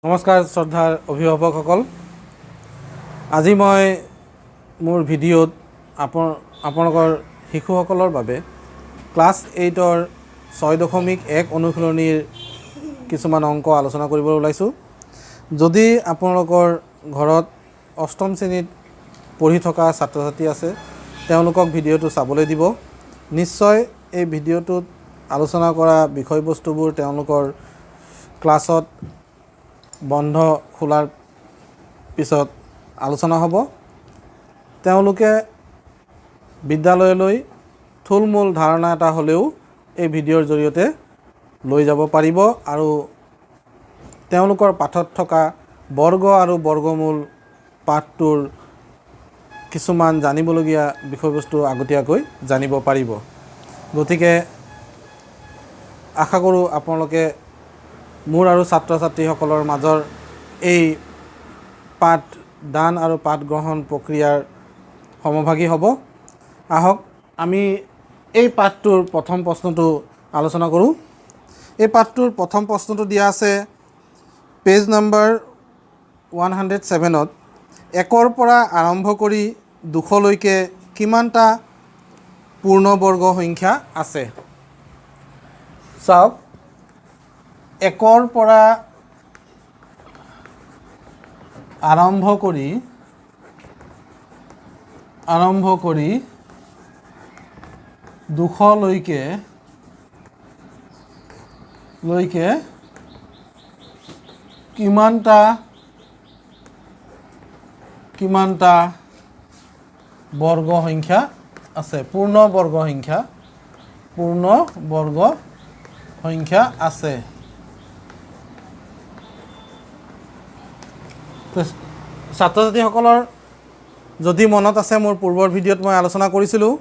নমস্কাৰ শ্ৰদ্ধাৰ অভিভাৱকসকল। আজি মই মোৰ ভিডিঅ'ত আপোনালোকৰ শিশুসকলৰ বাবে ক্লাছ 8ৰ 6.1 অনুশীলনীৰ কিছুমান অংক আলোচনা কৰিবলৈ ওলাইছোঁ। যদি আপোনালোকৰ ঘৰত অষ্টম শ্ৰেণীত পঢ়ি থকা ছাত্ৰ ছাত্ৰী আছে, তেওঁলোকক ভিডিঅ'টো চাবলৈ দিব। নিশ্চয় এই ভিডিঅ'টোত আলোচনা কৰা বিষয়বস্তুবোৰ তেওঁলোকৰ ক্লাছত বন্ধ খোলাৰ পিছত আলোচনা হ'ব। তেওঁলোকে বিদ্যালয়লৈ থুলমূল ধাৰণা এটা হ'লেও এই ভিডিঅ'ৰ জৰিয়তে লৈ যাব পাৰিব আৰু তেওঁলোকৰ পাঠত থকা বৰ্গ আৰু বৰ্গমূল পাঠটোৰ কিছুমান জানিবলগীয়া বিষয়বস্তু আগতীয়াকৈ জানিব পাৰিব। গতিকে আশা কৰোঁ আপোনালোকে মোৰ আৰু ছাত্ৰ ছাত্ৰীসকলৰ মাজৰ এই পাঠদান আৰু পাঠ গ্ৰহণ প্ৰক্ৰিয়াৰ সমভাগী হ'ব। আহক আমি এই পাঠটোৰ প্ৰথম প্ৰশ্নটো আলোচনা কৰোঁ। এই পাঠটোৰ প্ৰথম প্ৰশ্নটো দিয়া আছে পেজ নম্বৰ 107ত। 1ৰ পৰা আৰম্ভ কৰি 200লৈকে কিমানটা পূৰ্ণবৰ্গ সংখ্যা আছে? চাওক, 1ৰ পৰা আৰম্ভ কৰি 200লৈকে কিমানটা বৰ্গ সংখ্যা আছে? পূৰ্ণবৰ্গ সংখ্যা আছে। ছাত্ৰ ছাত্ৰীসকলৰ যদি মনত আছে, মোৰ পূৰ্বৰ ভিডিঅ'ত মই আলোচনা কৰিছিলোঁ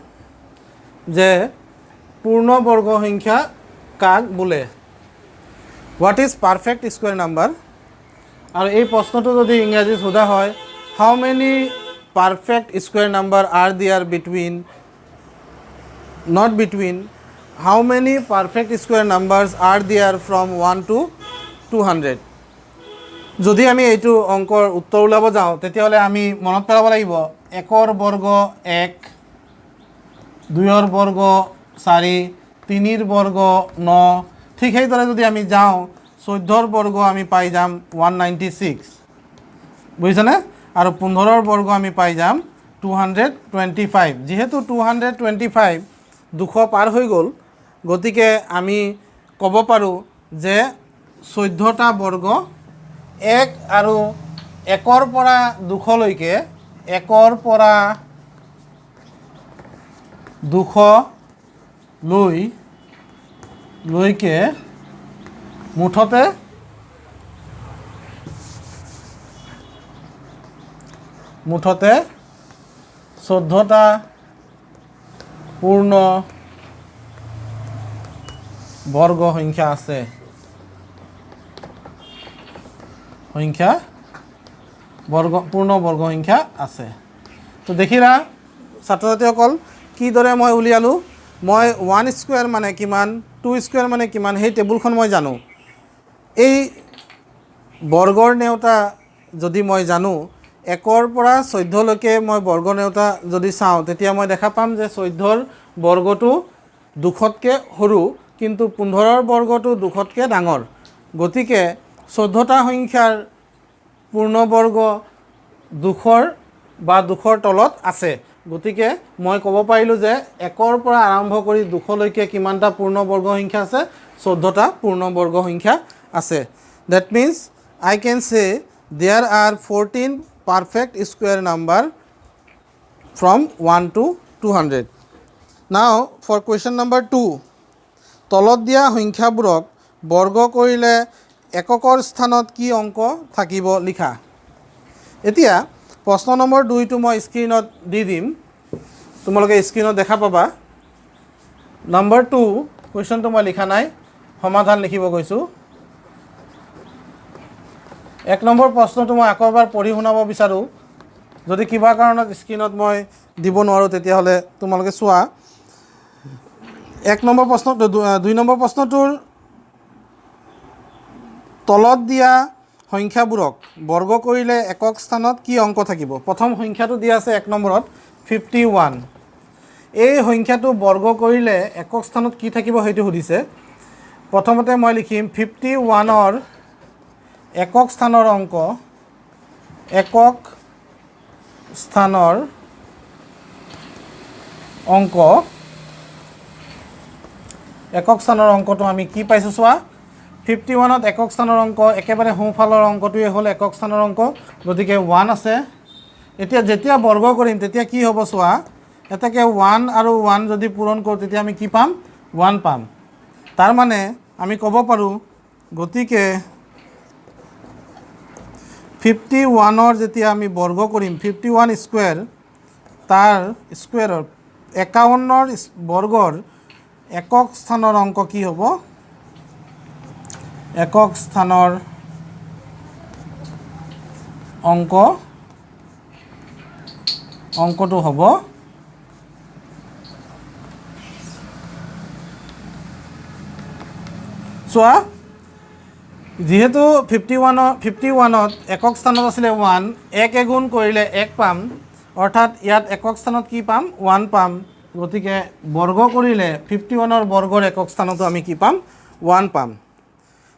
যে পূৰ্ণবৰ্গ সংখ্যা কাক বোলে? What is perfect square number? আৰু এই প্ৰশ্নটো যদি ইংৰাজীত সোধা হয়, how many perfect square number are there between, not between, how many perfect square numbers are there from 1 to 200? যদি আমি এইটো অংকৰ উত্তৰ ওলাব যাওঁ, তেতিয়াহ'লে আমি মনত পেলাব লাগিব 1ৰ বৰ্গ 1, 2ৰ বৰ্গ 4, 3ৰ বৰ্গ 9। ঠিক সেইদৰে যদি আমি যাওঁ 14ৰ বৰ্গ আমি পাই যাম 196, বুজিছেনে? আৰু 15ৰ বৰ্গ আমি পাই যাম 225। যিহেতু 225 200 পাৰ হৈ গ'ল, গতিকে আমি ক'ব পাৰোঁ যে 14টা বৰ্গ 1 আৰু 1ৰ পৰা 200লৈকে, 1ৰ পৰা 200লৈকে মুঠতে 14টা পূৰ্ণ বৰ্গ সংখ্যা আছে। পূৰ্ণ বৰ্গ সংখ্যা আছে। তো দেখিলা ছাত্ৰ ছাত্ৰীসকল, কিদৰে মই উলিয়ালোঁ। মই 1 স্কুৱেৰ মানে কিমান, 2 স্কুৱেৰ মানে কিমান, সেই টেবুলখন মই জানো। এই বৰ্গৰ নেওতা যদি মই জানো, 1ৰ পৰা 14লৈকে মই বৰ্গ নেওতা যদি চাওঁ, তেতিয়া মই দেখা পাম যে 14ৰ বৰ্গটো 200তকৈ সৰু, কিন্তু 15ৰ বৰ্গটো 200তকৈ ডাঙৰ। গতিকে 14টা সংখ্যাৰ পূৰ্ণবৰ্গ 200ৰ বা 200ৰ তলত আছে। গতিকে মই ক'ব পাৰিলোঁ যে 1ৰ পৰা আৰম্ভ কৰি 200লৈকে কিমানটা পূৰ্ণবৰ্গ সংখ্যা আছে? 14টা পূৰ্ণবৰ্গ সংখ্যা আছে। That means I can say there are 14 perfect square number from 1 to 200. নাও ফৰ কুৱেশ্যন নম্বৰ 2, তলত দিয়া সংখ্যাবোৰক বৰ্গ কৰিলে এককৰ স্থানত কি অংক থাকিব লিখা। এতিয়া প্ৰশ্ন নম্বৰ 2টো মই স্ক্ৰীণত দি দিম, তোমালোকে স্ক্ৰীণত দেখা পাবা। নম্বৰ 2 কুৱেশ্যনটো মই লিখা নাই, সমাধান লিখিব গৈছোঁ। 1 নম্বৰ প্ৰশ্নটো মই আকৌ এবাৰ পঢ়ি শুনাব বিচাৰোঁ। যদি কিবা কাৰণত স্ক্ৰীণত মই দিব নোৱাৰোঁ, তেতিয়াহ'লে তোমালোকে চোৱা। 1 নম্বৰ প্ৰশ্নটো, 2 নম্বৰ প্ৰশ্নটোৰ তলত দিয়া সংখ্যাবোৰক বৰ্গ কৰিলে একক স্থানত কি অংক থাকিব প্ৰথম সংখ্যাটো দিয়া আছে 1 নম্বৰত 51 এই সংখ্যাটো বৰ্গ কৰিলে একক স্থানত কি থাকিব সেইটো সুধিছে প্ৰথমতে মই লিখিম 51 ৰ একক স্থানৰ অংক একক স্থানৰ অংক একক স্থানৰ অংকটো আমি কি পাইছো চোৱা 51 ত একক স্থানৰ অংক একেবাৰে সোঁফালৰ অংকটোৱে হ'ল একক স্থানৰ অংক গতিকে 1 আছে এতিয়া যেতিয়া বৰ্গ কৰিম তেতিয়া কি হ'ব চোৱা এটাকে 1 আৰু 1 যদি পূৰণ কৰোঁ তেতিয়া আমি কি পাম 1 পাম তাৰ মানে আমি ক'ব পাৰোঁ গতিকে 51 ৰ যেতিয়া আমি বৰ্গ কৰিম 51 স্কোয়াৰ তাৰ স্কোয়াৰৰ 51 ৰ বৰ্গৰ একক স্থানৰ অংক কি হ'ব একক স্থানৰ অংকটো হ'ব চোৱা যেহেতু 51ত একক স্থানত আছিলে 1 1 গুণ কৰিলে 1 পাম অৰ্থাৎ ইয়াত একক স্থানত কি পাম 1 পাম গতিকে বৰ্গ কৰিলে 51 ৰ বৰ্গৰ একক স্থানতো আমি কি পাম 1 পাম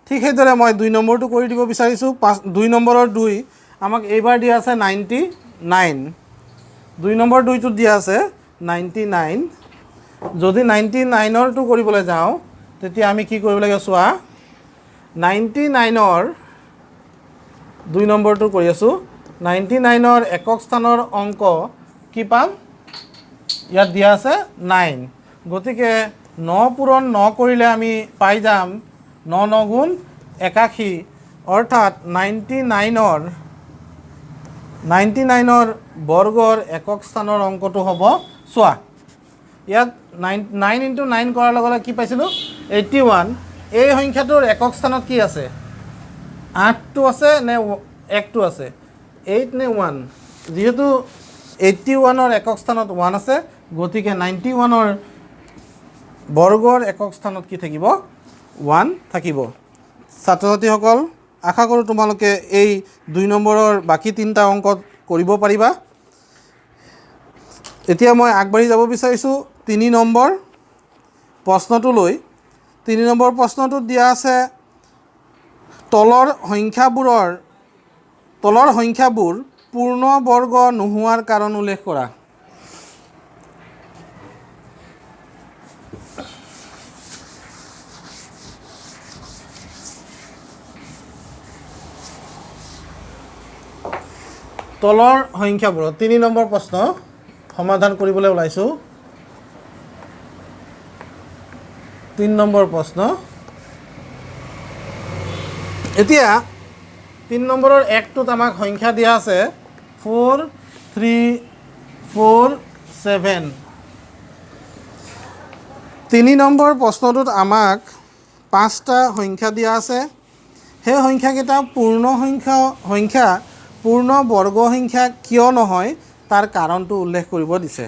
ঠিক সেইদৰে মই 2 নম্বৰটো কৰি দিব বিচাৰিছোঁ 2 নম্বৰৰ 2 আমাক এইবাৰ দিয়া আছে 99 2 নম্বৰ 2টো দিয়া আছে 99 যদি 99 ৰটো কৰিবলৈ যাওঁ তেতিয়া আমি কি কৰিব লাগে চোৱা 99 ৰ 2 নম্বৰটো কৰি আছোঁ 99 ৰ একক স্থানৰ অংক কি পাম ইয়াত দিয়া আছে 9 গতিকে 9 পূৰণ 9 কৰিলে আমি পাই যাম 9 9 গুণ 81 অৰ্থাৎ 99 ৰ বৰ্গৰ একক স্থানৰ অংকটো হ'ব চোৱা ইয়াত 9 × 9 কৰাৰ লগে লগে কি পাইছিলোঁ 81 এই সংখ্যাটোৰ একক স্থানত কি আছে 8টো আছে নে 1টো আছে 8 নে 1 যেহেতু 81 ৰ একক স্থানত 1 আছে গতিকে 91 ৰ বৰ্গৰ একক স্থানত কি থাকিব 1 থাকিব ছাত্ৰ ছাত্ৰীসকল আশা কৰোঁ তোমালোকে এই 2 নম্বৰৰ বাকী 3টা অংক কৰিব পাৰিবা এতিয়া মই আগবাঢ়ি যাব বিচাৰিছোঁ 3 নম্বৰ প্ৰশ্নটোলৈ 3 নম্বৰ প্ৰশ্নটোত দিয়া আছে তলৰ সংখ্যাবোৰ পূৰ্ণ বৰ্গ নোহোৱাৰ কাৰণ উল্লেখ কৰা তলৰ সংখ্যাবোৰ 3 নম্বৰ প্ৰশ্ন সমাধান কৰিবলৈ ওলাইছোঁ 3 নম্বৰ প্ৰশ্ন এতিয়া 3 নম্বৰৰ 1টোত আমাক সংখ্যা দিয়া আছে 4 3 4 7 3 নম্বৰ প্ৰশ্নটোত আমাক 5টা সংখ্যা দিয়া আছে সেই সংখ্যাকেইটা পূৰ্ণ বৰ্গ সংখ্যা কিয় নহয় তাৰ কাৰণটো উল্লেখ কৰিব দিছে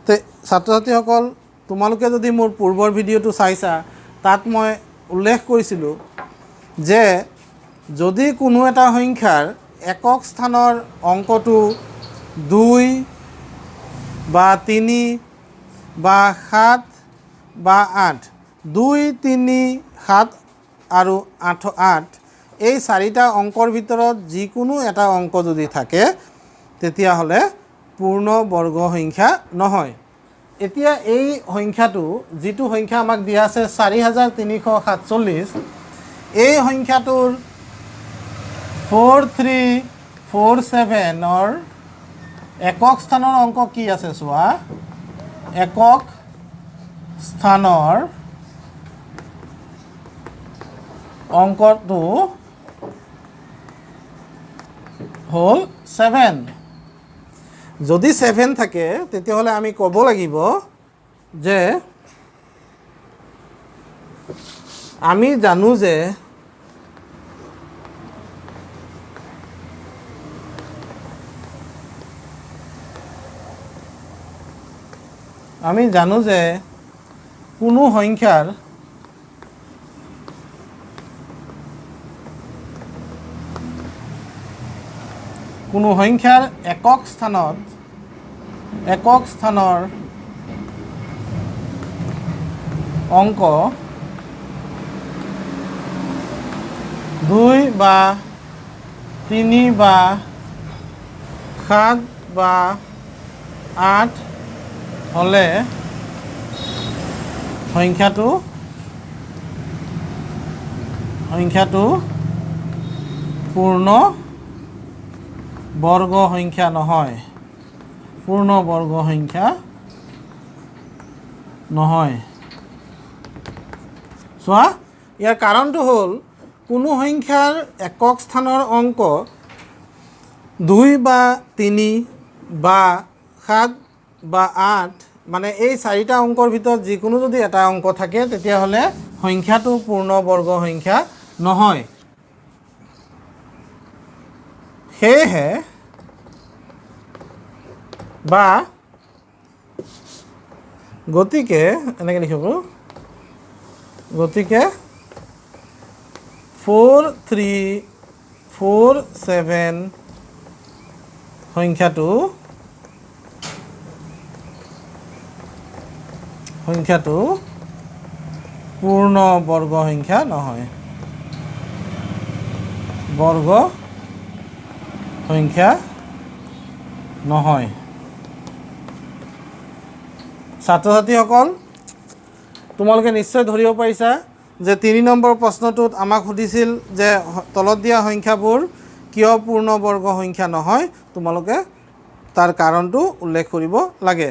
তে ছাত্ৰ ছাত্ৰীসকল তোমালোকে যদি মোৰ পূৰ্বৰ ভিডিঅ'টো চাইছা তাত মই উল্লেখ কৰিছিলোঁ যে যদি কোনো এটা সংখ্যাৰ একক স্থানৰ অংকটো 2 বা 3 বা 7 বা 8 2 3 7 আৰু 8 এই 4টা অংকৰ ভিতৰত যিকোনো এটা অংক যদি থাকে তেতিয়াহ'লে পূৰ্ণ বৰ্গ সংখ্যা নহয় এতিয়া এই সংখ্যাটো যিটো সংখ্যা আমাক দিয়া আছে 4347 এই সংখ্যাটোৰ 4347 ৰ একক স্থানৰ অংক কি আছে চোৱা একক স্থানৰ অংকটো হ'ল 7 যদি 7 থাকে তেতিয়াহ'লে আমি ক'ব লাগিব যে আমি জানো যে কোনো সংখ্যাৰ কোনো সংখ্যাৰ একক স্থানৰ অংক 2 বা 3 বা 7 বা 8 হলে সংখ্যাটো পূৰ্ণ বৰ্গ সংখ্যা নহয়, পূৰ্ণ বৰ্গ সংখ্যা নহয়। চোৱা, ইয়াৰ কাৰণটো হ'ল কোনো সংখ্যাৰ একক স্থানৰ অংক 2 বা 3 বা 7 বা 8 মানে এই 4টা অংকৰ ভিতৰত যিকোনো যদি এটা অংক থাকে তেতিয়াহ'লে সংখ্যাটো পূৰ্ণ বৰ্গ সংখ্যা নহয়। সেয়েহে বা গতিকে এনেকৈ লিখিব, গতিকে 4 3 4 7 সংখ্যাটো পূৰ্ণ বৰ্গ সংখ্যা নহয়, বৰ্গ সংখ্যা নহয়। ছাত্ৰ ছাত্ৰীসকল, তোমালোকে নিশ্চয় ধৰিব পাৰিছা যে 3 নম্বৰ প্ৰশ্নটোত আমাক সুধিছিল যে তলত দিয়া সংখ্যাবোৰ কিয় পূৰ্ণ বৰ্গ সংখ্যা নহয়, তোমালোকে তাৰ কাৰণটো উল্লেখ কৰিব লাগে।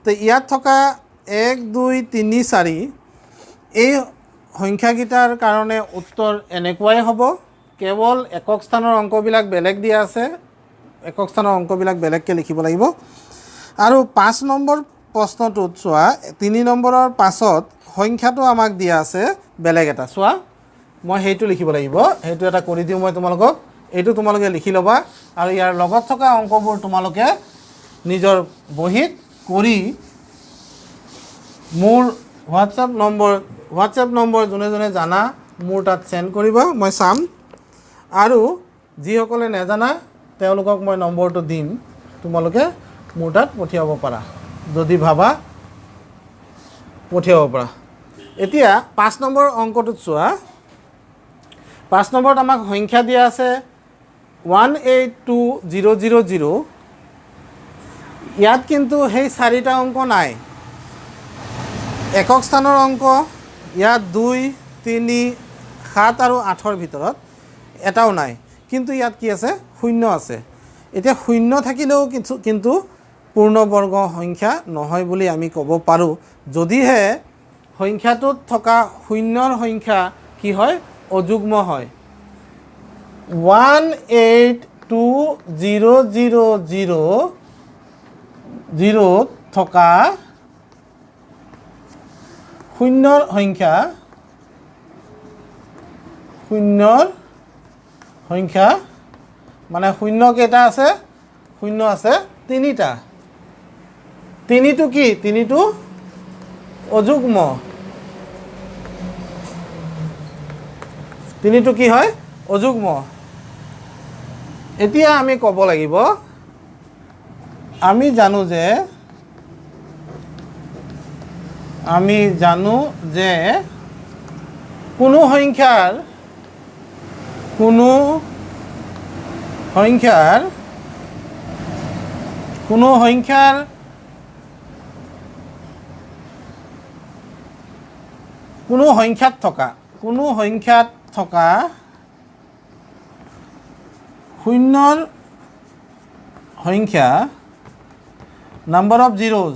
তো ইয়াত থকা 1 2 3 4 এই সংখ্যাকেইটাৰ কাৰণে উত্তৰ এনেকুৱাই হ'ব। কেৱল একক স্থানৰ অংকবিলাক বেলেগ দিয়া আছে, একক স্থানৰ অংকবিলাক বেলেগকৈ লিখিব লাগিব। আৰু 5 নম্বৰ প্ৰশ্নটোত চোৱা, 3 নম্বৰৰ পাছত সংখ্যাটো আমাক দিয়া আছে বেলেগ এটা। চোৱা, মই সেইটো লিখিব লাগিব, সেইটো এটা কৰি দিওঁ মই তোমালোকক। এইটো তোমালোকে লিখি ল'বা আৰু ইয়াৰ লগত থকা অংকবোৰ তোমালোকে নিজৰ বহীত কৰি মোৰ হোৱাটছএপ নম্বৰ যোনে যোনে জানা মোৰ তাত চেণ্ড কৰিবা, মই চাম। আৰু যিসকলে নাজানা তেওঁলোকক মই নম্বৰটো দিম, তোমালোকে মোৰ তাত পঠিয়াব পাৰা, যদি ভাবা পঠিয়াব পাৰা। এতিয়া 5 নম্বৰ অংকটোত চোৱা, 5 নম্বৰত আমাক সংখ্যা দিয়া আছে 182000। ইয়াত কিন্তু সেই 4টা অংক নাই, একক স্থানৰ অংক ইয়াত 2 3 7 আৰু 8ৰ ভিতৰত এটাও নাই, কিন্তু ইয়াত কি আছে, 0 আছে। এতিয়া 0 থাকিলেও কিন্তু পূৰ্ণবৰ্গ সংখ্যা নহয় বুলি আমি ক'ব পাৰোঁ, যদিহে সংখ্যাটোত থকা 0ৰ সংখ্যা কি হয়, অযুগ্ম হয়। 1820000 থকা 0ৰ সংখ্যা মানে 0 কেইটা আছে, 0 আছে 3টা। 3টো কি, 3টো অযুগ্ম। 3টো কি হয়, অযুগ্ম। এতিয়া আমি ক'ব লাগিব, আমি জানো যে কোনো সংখ্যাৰ সংখ্যাত থকা 0ৰ সংখ্যা, নাম্বাৰ অফ জিৰ'জ,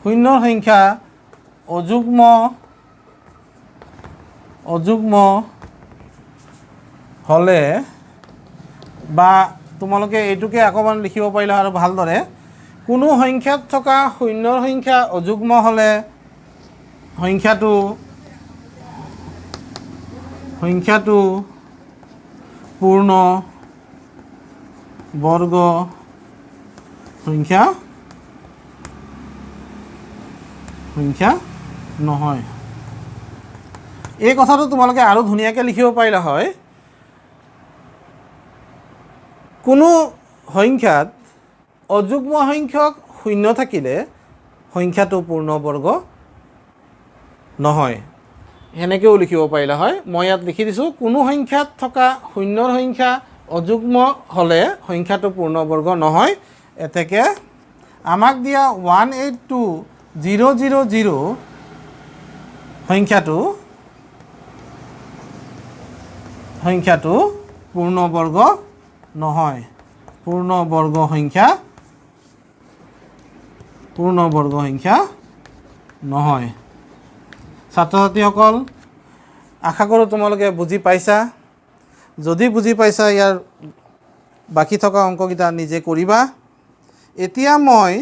0ৰ সংখ্যা অযুগ্ম হ'লে, বা তোমালোকে এইটোকে অকণমান লিখিব পাৰিলে আৰু ভালদৰে, কোনো সংখ্যাত থকা 0ৰ সংখ্যা অযুগ্ম হ'লে সংখ্যাটো পূৰ্ণ বৰ্গ সংখ্যা নহয়। এই কথাটো তোমালোকে আৰু ধুনীয়াকৈ লিখিব পাৰিলা হয়, কোনো সংখ্যাত অযুগ্ম সংখ্যক শূন্য থাকিলে সংখ্যাটো পূৰ্ণবৰ্গ নহয়। সেনেকৈও লিখিব পাৰিলে হয়। মই ইয়াত লিখি দিছোঁ, কোনো সংখ্যাত থকা শূন্যৰ সংখ্যা অযুগ্ম হ'লে সংখ্যাটো পূৰ্ণবৰ্গ নহয়। এতেকে আমাক দিয়া 182,000 সংখ্যাটো পূৰ্ণবৰ্গ নহয়। পূৰ্ণবৰ্গ সংখ্যা নহয়। ছাত্ৰ ছাত্ৰীসকল, আশা কৰোঁ তোমালোকে বুজি পাইছা। যদি বুজি পাইছা, ইয়াৰ বাকী থকা অংককেইটা নিজে কৰিবা। এতিয়া মই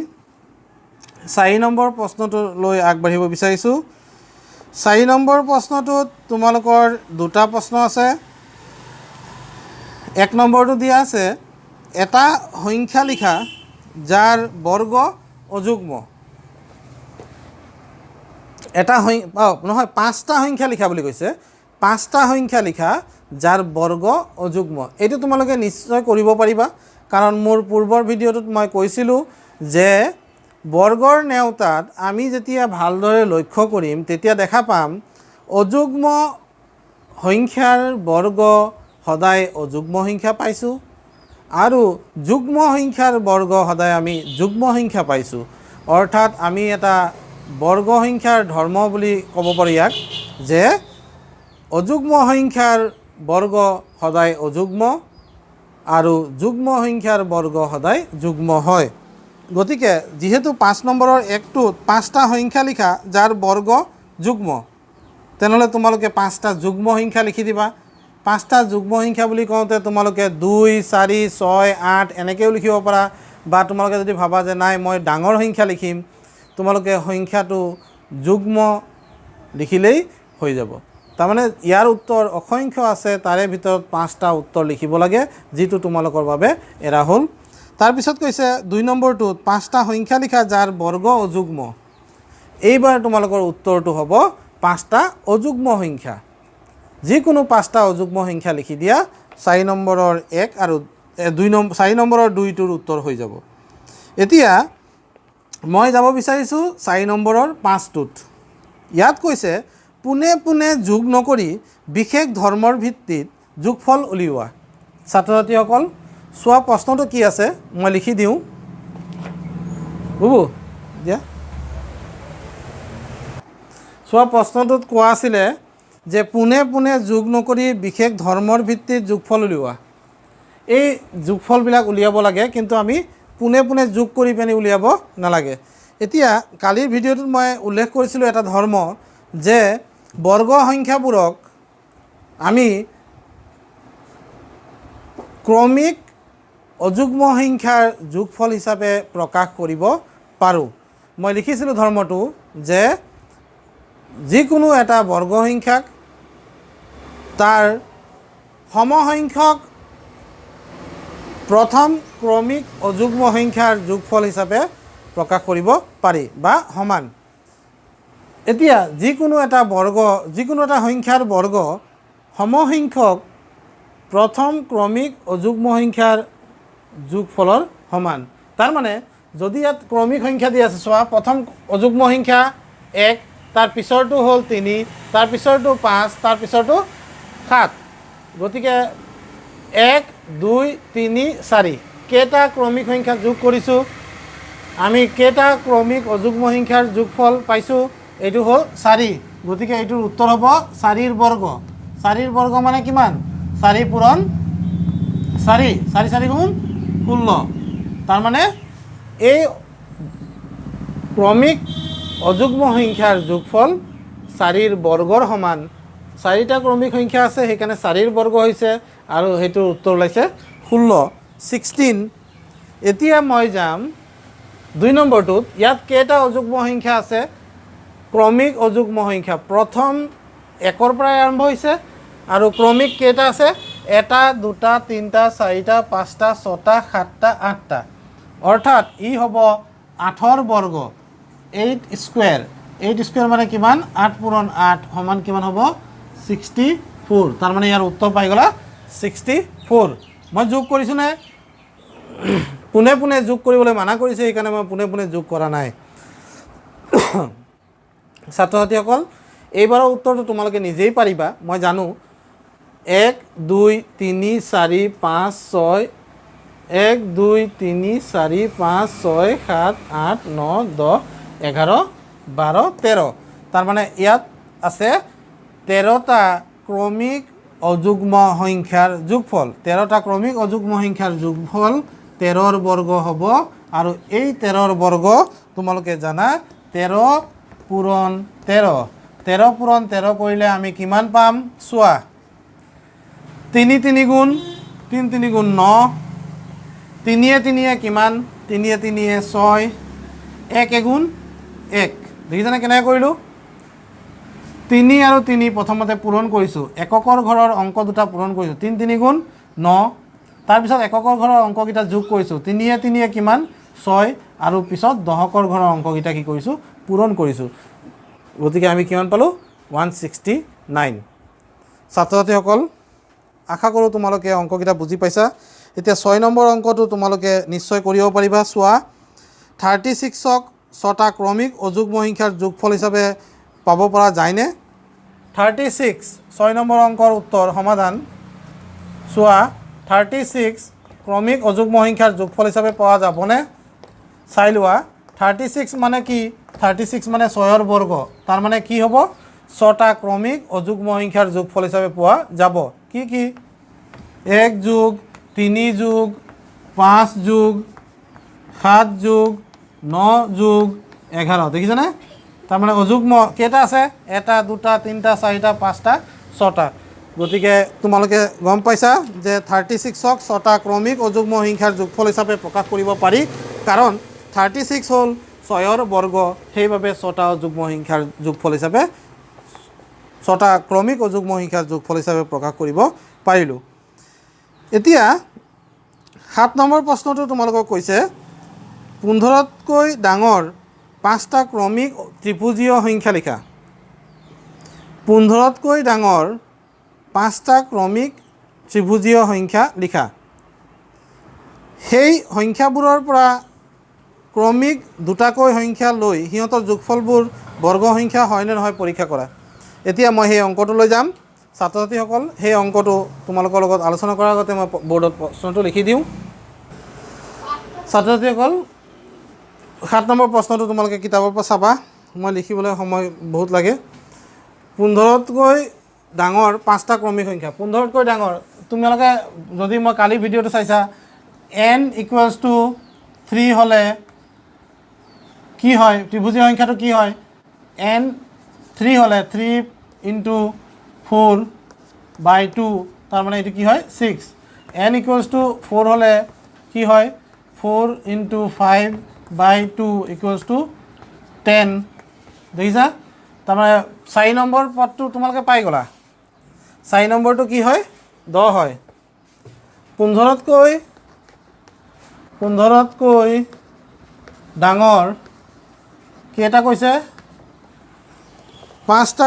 4 নম্বৰ প্ৰশ্নটো লৈ আগবাঢ়িব বিচাৰিছোঁ। 4 নম্বৰ প্ৰশ্নটোত তোমালোকৰ দুটা প্ৰশ্ন আছে। 1 নম্বৰটো দিয়া আছে, এটা সংখ্যা লিখা যাৰ বৰ্গ অযুগ্ম। নহয়, 5টা সংখ্যা লিখা বুলি কৈছে। 5টা সংখ্যা লিখা যাৰ বৰ্গ অযুগ্ম। এইটো তোমালোকে নিশ্চয় কৰিব পাৰিবা, কাৰণ মোৰ পূৰ্বৰ ভিডিঅ'টোত মই কৈছিলোঁ যে বৰ্গৰ নেওতাত আমি যেতিয়া ভালদৰে লক্ষ্য কৰিম তেতিয়া দেখা পাম অযুগ্ম সংখ্যাৰ বৰ্গ সদায় অযুগ্ম সংখ্যা পাইছোঁ আৰু যুগ্ম সংখ্যাৰ বৰ্গ সদায় আমি যুগ্ম সংখ্যা পাইছোঁ। অৰ্থাৎ আমি এটা বৰ্গ সংখ্যাৰ ধৰ্ম বুলি ক'ব পাৰি ইয়াক, যে অযুগ্ম সংখ্যাৰ বৰ্গ সদায় অযুগ্ম আৰু যুগ্ম সংখ্যাৰ বৰ্গ সদায় যুগ্ম হয়। গতিকে যিহেতু 5 নম্বৰৰ 1টোত 5টা সংখ্যা লিখা যাৰ বৰ্গ যুগ্ম, তেনেহ'লে তোমালোকে 5টা যুগ্ম সংখ্যা লিখি দিবা। 5টা যুগ্ম সংখ্যা বুলি কওঁতে তোমালোকে 2, 4, 6, 8 এনেকৈও লিখিব পাৰা, বা তোমালোকে যদি ভাবা যে নাই মই ডাঙৰ সংখ্যা লিখিম, তোমালোকে সংখ্যাটো যুগ্ম লিখিলেই হৈ যাব। তাৰমানে ইয়াৰ উত্তৰ অসংখ্য আছে, তাৰে ভিতৰত 5টা উত্তৰ লিখিব লাগে, যিটো তোমালোকৰ বাবে এৰা হ'ল। তাৰপিছত কৈছে 2 নম্বৰটোত 5টা সংখ্যা লিখা যাৰ বৰ্গ অযুগ্ম। এইবাৰ তোমালোকৰ উত্তৰটো হ'ব 5টা অযুগ্ম সংখ্যা। যিকোনো 5টা অযুগ্ম সংখ্যা লিখি দিয়া, 4 নম্বৰৰ 1 আৰু 4 নম্বৰৰ 2টোৰ উত্তৰ হৈ যাব। এতিয়া মই যাব বিচাৰিছোঁ 4 নম্বৰৰ 5টোত। ইয়াত কৈছে পোনে পোনে যোগ নকৰি বিশেষ ধৰ্মৰ ভিত্তিত যোগফল উলিওৱা। ছাত্ৰ ছাত্ৰীসকল চোৱা, প্ৰশ্নটো কি আছে মই লিখি দিওঁ। বুবু দিয়া, চোৱা, প্ৰশ্নটোত কোৱা আছিলে যে পোনে পোনে যোগ নকৰি বিশেষ ধৰ্মৰ ভিত্তিত যোগফল উলিওৱা। এই যোগফলবিলাক উলিয়াব লাগে, কিন্তু আমি পোনে পোনে যোগ কৰি পিনি উলিয়াব নালাগে। এতিয়া কালিৰ ভিডিঅ'টোত মই উল্লেখ কৰিছিলোঁ এটা ধৰ্ম, যে বৰ্গ সংখ্যাবোৰক আমি ক্ৰমিক অযুগ্ম সংখ্যাৰ যোগফল হিচাপে প্ৰকাশ কৰিব পাৰোঁ। মই লিখিছিলোঁ ধৰ্মটো যে যিকোনো এটা বৰ্গ সংখ্যাক তাৰ সমসংখ্যক প্ৰথম ক্ৰমিক অযুগ্ম সংখ্যাৰ যোগফল হিচাপে প্ৰকাশ কৰিব পাৰি বা সমান। এতিয়া যিকোনো এটা সংখ্যাৰ বৰ্গ সমসংখ্যক প্ৰথম ক্ৰমিক অযুগ্ম সংখ্যাৰ যোগফলৰ সমান। তাৰমানে যদি ইয়াত ক্ৰমিক সংখ্যা দি আছে, চোৱা, প্ৰথম অযুগ্ম সংখ্যা 1, তাৰ পিছৰটো হ'ল 3, তাৰ পিছৰটো 5, তাৰ পিছৰটো 7। গতিকে 1, 2, 3, 4 কেইটা ক্ৰমিক সংখ্যা যোগ কৰিছোঁ, আমি কেইটা ক্ৰমিক অযুগ্ম সংখ্যাৰ যোগফল পাইছোঁ, এইটো হ'ল 4। গতিকে এইটোৰ উত্তৰ হ'ব 4ৰ বৰ্গ। 4ৰ বৰ্গ মানে কিমান? 4 পূৰণ 4, 4 4 গুণ 16। তাৰমানে এই ক্ৰমিক অযুগ্ম সংখ্যাৰ যোগফল 4ৰ বৰ্গৰ সমান। 4টা ক্ৰমিক সংখ্যা আছে, সেইকাৰণে 4ৰ বৰ্গ হৈছে, আৰু সেইটোৰ উত্তৰ ওলাইছে 16, 16। এতিয়া মই যাম 2 নম্বৰটোত। ইয়াত কেইটা অযুগ্ম সংখ্যা আছে? ক্ৰমিক অযুগ্ম সংখ্যা প্ৰথম 1ৰ পৰাই আৰম্ভ হৈছে, আৰু ক্ৰমিক কেইটা আছে? 1, 2, 3, 4, 5, 6, 7, 8টা। অৰ্থাৎ ই হ'ব 8ৰ বৰ্গ, 8 স্কুৱেৰ। 8 স্কুৱেৰ মানে কিমান? 8 পূৰণ 8 সমান কিমান হ'ব? 64। তাৰমানে ইয়াৰ উত্তৰ পাই গ'লা 64। মই যোগ কৰিছোঁ নে? পোনে পোনে যোগ কৰিবলৈ মানা কৰিছে, সেইকাৰণে মই পোনে পোনে যোগ কৰা নাই। ছাত্ৰ ছাত্ৰীসকল, এইবাৰৰ উত্তৰটো তোমালোকে নিজেই পাৰিবা, মই জানো। 1 2 3 4 5 6 1 2 3 4 5 6 7 8 9 10 11 12 13। তাৰমানে ইয়াত আছে 13টা ক্ৰমিক অযুগ্ম সংখ্যাৰ যোগফল। 13টা ক্ৰমিক অযুগ্ম সংখ্যাৰ যোগফল 13ৰ বৰ্গ হ'ব। আৰু এই 13ৰ বৰ্গ তোমালোকে জানা 13 পূৰণ 13। 13 পূৰণ 13 কৰিলে আমি কিমান পাম চোৱা। 3 3 গুণ 3 3 গুণ 9, 3 3 কিমান 3 3 6, 1 গুণ 1। দেখিছেনে কেনেকৈ কৰিলোঁ? 3 আৰু 3 প্ৰথমতে পূৰণ কৰিছোঁ, এককৰ ঘৰৰ অংক দুটা পূৰণ কৰিছোঁ। 3 3 গুণ 9, তাৰপিছত এককৰ ঘৰৰ অংককেইটা যোগ কৰিছোঁ। 3 3 কিমান 6, আৰু পিছত দশকৰ ঘৰৰ অংককেইটা কি কৰিছোঁ পূৰণ কৰিছোঁ। গতিকে আমি কিমান পালোঁ 169। ছাত্ৰ ছাত্ৰীসকল, আশা কৰোঁ তোমালোকে অংককেইটা বুজি পাইছা। এতিয়া 6 নম্বৰ অংকটো তোমালোকে নিশ্চয় কৰিব পাৰিবা। চোৱা, 36ক 6টা ক্ৰমিক অযুগ্ম সংখ্যাৰ যোগফল হিচাপে পাব পৰা যায়নে? 36 6 নম্বৰ অংকৰ উত্তৰ সমাধান। চোৱা, 36 ক্ৰমিক অযুগ্ম সংখ্যাৰ যোগফল হিচাপে পোৱা যাবনে? চাই লোৱা। 36 মানে কি? 36 মানে 6ৰ বৰ্গ। তাৰমানে কি হ'ব? 6টা ক্ৰমিক অযুগ্ম সংখ্যাৰ যোগফল হিচাপে পোৱা যাব। কি কি? 1 যোগ 3 যোগ 5 যোগ 7 যোগ 9 যোগ 11। দেখিছেনে? তাৰমানে অযুগ্ম কেইটা আছে? 1 2 3 4 5 6টা। গতিকে তোমালোকে গম পাইছা যে 36ক 6টা ক্ৰমিক অযুগ্ম সংখ্যাৰ যোগফল হিচাপে প্ৰকাশ কৰিব পাৰি, কাৰণ 36 হ'ল 6ৰ বৰ্গ, সেইবাবে 6টা অযুগ্ম সংখ্যাৰ যোগফল হিচাপে 6টা ক্ৰমিক অযুগ্ম সংখ্যাৰ যোগফল হিচাপে প্ৰকাশ কৰিব পাৰিলোঁ। এতিয়া 7 নম্বৰ প্ৰশ্নটো তোমালোকক কৈছে 15তকৈ ডাঙৰ 5টা ক্ৰমিক ত্ৰিভুজীয় সংখ্যা লিখা। 15তকৈ ডাঙৰ 5টা ক্ৰমিক ত্ৰিভুজীয় সংখ্যা লিখা। সেই সংখ্যাবোৰৰ পৰা ক্ৰমিক দুটাকৈ সংখ্যা লৈ সিহঁতৰ যোগফলবোৰ বৰ্গ সংখ্যা হয়নে নহয় পৰীক্ষা কৰা। এতিয়া মই সেই অংকটোলৈ যাম। ছাত্ৰ ছাত্ৰীসকল, সেই অংকটো তোমালোকৰ লগত আলোচনা কৰাৰ আগতে মই বৰ্ডত প্ৰশ্নটো লিখি দিওঁ। ছাত্ৰ ছাত্ৰীসকল, 7 নম্বৰ প্ৰশ্নটো তোমালোকে কিতাপৰ পৰা চাবা, মই লিখিবলৈ সময় বহুত লাগে। 15তকৈ ডাঙৰ 5টা ক্ৰমিক সংখ্যা। 15তকৈ ডাঙৰ, তোমালোকে যদি মই কালি ভিডিঅ'টো চাইছা, n = 3 হ'লে কি হয়? ত্ৰিভুজীয় সংখ্যাটো কি হয়? n 3 হ'লে 3 × 4/2, তাৰমানে এইটো কি হয় 6। n = 4 হ'লে কি হয়? 4 × 5/2 = 10। দেখিছা? তাৰমানে 4 নম্বৰ পদটো তোমালোকে পাই গ'লা। 4 নম্বৰটো কি হয়? 10 হয়। 15তকৈ ডাঙৰ কেইটা কৈছে? 5টা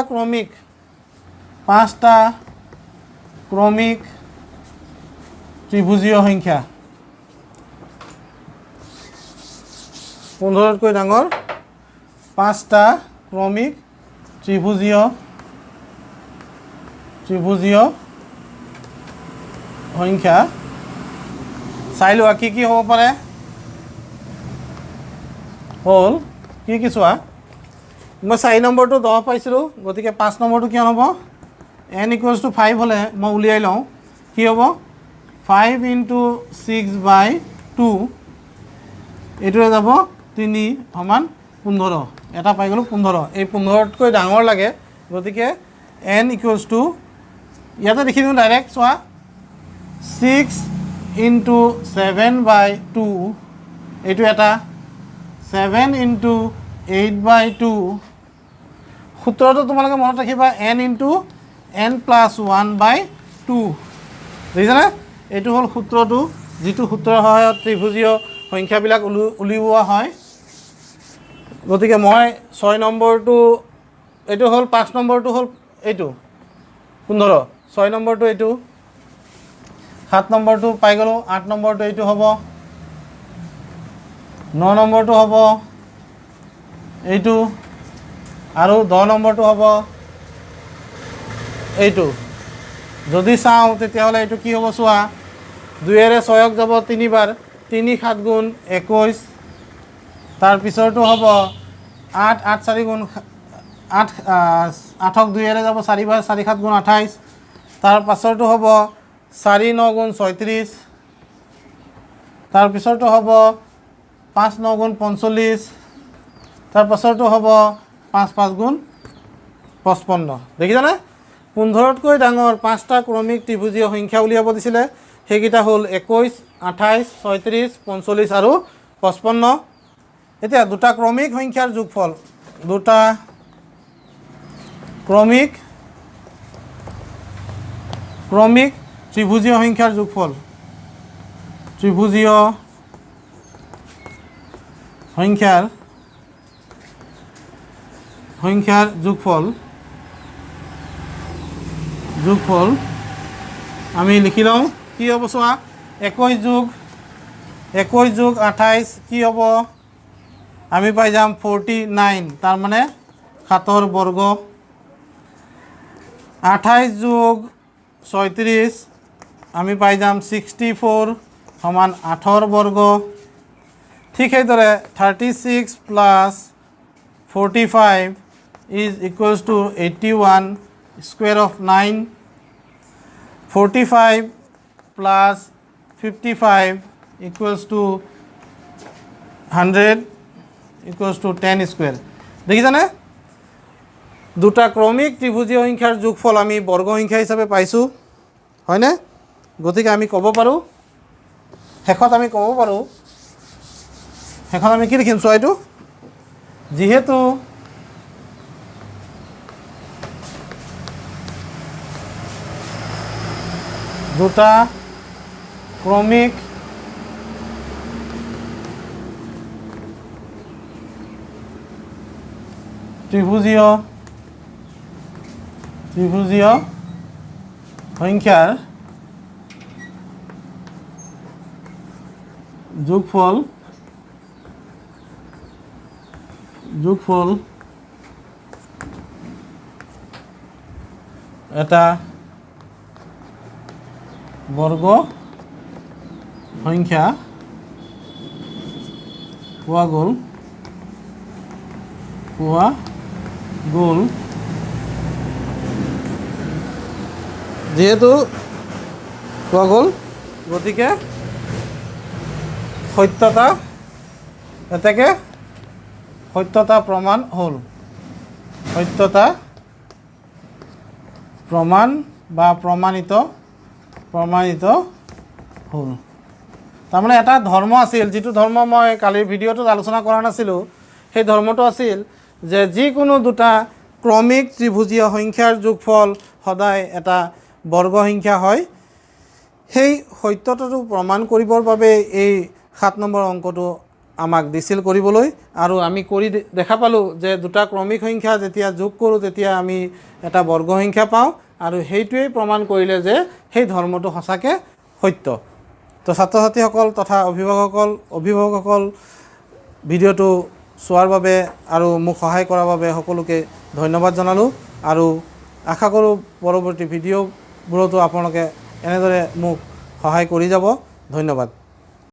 ক্ৰমিক ত্ৰিভুজীয় সংখ্যা। 15তকৈ ডাঙৰ 5টা ক্ৰমিক ত্ৰিভুজীয় সংখ্যা। চাই লোৱা কি কি হ'ব পাৰে। হ'ল কি কি চোৱা, মই 4 নম্বৰটো 10 পাইছিলোঁ, গতিকে 5 নম্বৰটো কিমান হ'ব? n = 5 হ'লে মই উলিয়াই লওঁ, কি হ'ব? 5 × 6/2, এইটোৱে যাব 3 = 15। এটা পাই গ'লোঁ 15। এই 15তকৈ ডাঙৰ লাগে, গতিকে n = ইয়াতে লিখি দিওঁ ডাইৰেক্ট। চোৱা, 6 × 7/2, এইটো এটা। 7 × 8/2। সূত্ৰটো তোমালোকে মনত ৰাখিবা, n × n + 1/2। দেখিছেনে? এইটো হ'ল সূত্ৰটো, যিটো সূত্ৰৰ সহায়ত ত্ৰিভুজীয় সংখ্যাবিলাক উলিওৱা হয়। গতিকে মই 6 নম্বৰটো এইটো হ'ল, 5 নম্বৰটো হ'ল এইটো 15, 6 নম্বৰটো এইটো, 7 নম্বৰটো পাই গ'লোঁ, 8 নম্বৰটো এইটো হ'ব, 9 নম্বৰটো হ'ব এইটো আৰু 10 নম্বৰটো হ'ব এইটো যদি চাওঁ তেতিয়াহ'লে এইটো কি হ'ব চোৱা 2ৰে 6ক যাব 3বাৰ 3 7 গুণ 21 তাৰ পিছৰটো হ'ব 8 8 4 গুণ 8 8ক 2ৰে যাব 4বাৰ 4 7 গুণ 28 তাৰ পাছৰটো হ'ব 4 9 গুণ 36 তাৰ পিছৰটো হ'ব 5 9 গুণ 45 তাৰ পাছৰটো হ'ব 5 5 গুণ 55 দেখিছানে 15তকৈ ডাঙৰ 5টা ক্ৰমিক ত্ৰিভুজীয় সংখ্যা উলিয়াব দিছিলে সেইকেইটা হ'ল 21 28 36 45 আৰু 55 এতিয়া দুটা ক্ৰমিক সংখ্যাৰ যোগফল দুটা ক্ৰমিক ত্ৰিভুজীয় সংখ্যাৰ যোগফল ত্ৰিভুজীয় সংখ্যাৰ যোগফল আমি লিখি লওঁ কি হ'ব চোৱা 21 যোগ 28 কি হ'ব আমি পাই যাম 49 তাৰ মানে 7ৰ বৰ্গ 28 যোগ 36 আমি পাই যাম 64 সমান 8ৰ বৰ্গ ঠিক সেইদৰে 36 plus 45 is equals to 81 square of 9 45 plus 55 equals to 100 equals to 10 square দেখিছানে দুটা ক্ৰমিক ত্ৰিভুজীয় সংখ্যাৰ যোগফল আমি বৰ্গ সংখ্যা হিচাপে পাইছোঁ হয়নে গতিকে আমি ক'ব পাৰোঁ শেষত আমি কি লিখিম চোৱা এইটো যিহেতু দুটা ক্ৰমিক ত্ৰিভুজীয় সংখ্যাৰ যোগফল এটা বৰ্গ সংখ্যা পোৱা গ'ল যিহেতু পোৱা গ'ল গতিকে সত্যতা প্ৰমাণ হ'ল প্ৰমাণিত হ'ল তাৰমানে এটা ধৰ্ম আছিল যিটো ধৰ্ম মই কালিৰ ভিডিঅ'টোত আলোচনা কৰা নাছিলোঁ সেই ধৰ্মটো আছিল যে যিকোনো দুটা ক্ৰমিক ত্ৰিভুজীয় সংখ্যাৰ যোগফল সদায় এটা বৰ্গ সংখ্যা হয় সেই সত্যতাটো প্ৰমাণ কৰিবৰ বাবে এই 7 নম্বৰ অংকটো আমাক দিছিল কৰিবলৈ আৰু আমি কৰি দেখা পালোঁ যে দুটা ক্ৰমিক সংখ্যা যেতিয়া যোগ কৰোঁ তেতিয়া আমি এটা বৰ্গ সংখ্যা পাওঁ আৰু সেইটোৱেই প্ৰমাণ কৰিলে যে সেই ধৰ্মটো সঁচাকৈ সত্য তো ছাত্ৰ ছাত্ৰীসকল তথা অভিভাৱকসকল ভিডিঅ'টো চোৱাৰ বাবে আৰু মোক সহায় কৰাৰ বাবে সকলোকে ধন্যবাদ জনালোঁ আৰু আশা কৰোঁ পৰৱৰ্তী ভিডিঅ'বোৰতো আপোনালোকে এনেদৰে মোক সহায় কৰি যাব ধন্যবাদ।